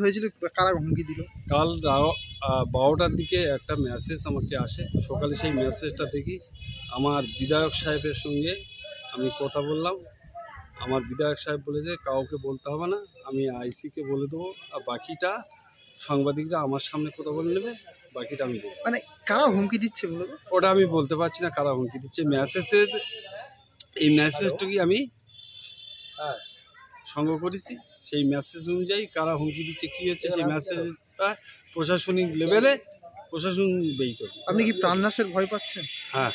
হয়েছিল, কারা হুমকি দিল? কাল 12টার দিকে একটা মেসেজ আমাকে আসে। সকালে সেই মেসেজটা দেখি। আমার বিধায়ক সাহেবের সঙ্গে আমি কথা বললাম। আমার বিধায়ক সাহেব বলেছে কাউকে বলতে হবে না, আমি আইসিকে বলে দেবো, আর বাকিটা সাংবাদিকরা আমার সামনে কথা বলে নেবে, বাকিটা আমি দেবো। মানে কারা হুমকি দিচ্ছে বলো তো? ওটা আমি বলতে পারছি না কারা হুমকি দিচ্ছে। এই মেসেজটুকুই আমি সংগ্রহ করেছি। সেই মেসেজ অনুযায়ী কারা হুমকি দিচ্ছে, কী হচ্ছে, সেই মেসেজটা প্রশাসনিক লেভেলে প্রশাসন বেই করবে। আপনি কি প্রাণনাশের ভয় পাচ্ছেন? হ্যাঁ,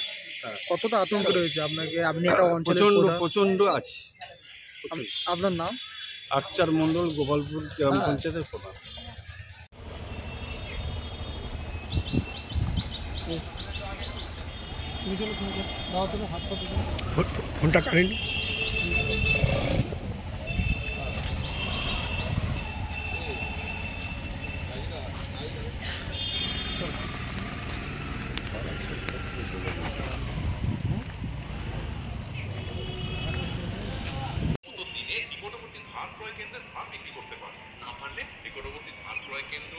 কতটা আতঙ্ক রয়েছে আপনাকে? আপনি একটা অঞ্চলের প্রচণ্ড আছে। আপনার নাম? আর্চার মণ্ডল, গোপালপুর গ্রাম পঞ্চায়েতের প্রধান। ফোনটা কারেন্ট নিকটবর্তী ধান ক্রয় কেন্দ্রে ধান বিক্রি করতে পারে, না পারলে নিকটবর্তী ধান ক্রয় কেন্দ্র।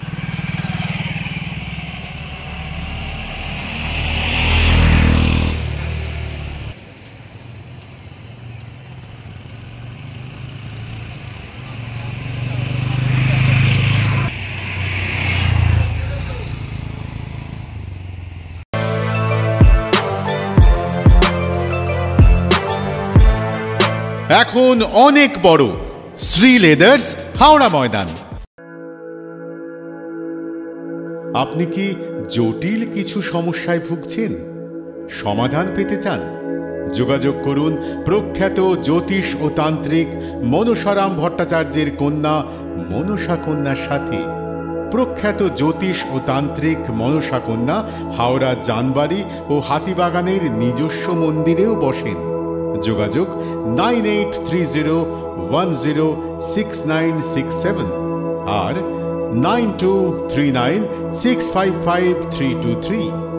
এখন অনেক বড় শ্রী লেদার্স হাওড়া ময়দান। আপনি কি জটিল কিছু সমস্যায় ভুগছেন, সমাধান পেতে চান? যোগাযোগ করুন প্রখ্যাত জ্যোতিষ ও তান্ত্রিক মনসারাম ভট্টাচার্যের কন্যা মনসা কন্যার সাথে। প্রখ্যাত জ্যোতিষ ও তান্ত্রিক মনসা কন্যা হাওড়া জানবাড়ি ও হাতিবাগানের নিজস্ব মন্দিরেও বসেন। যোগাযোগ 9830106967 আর 9239655323।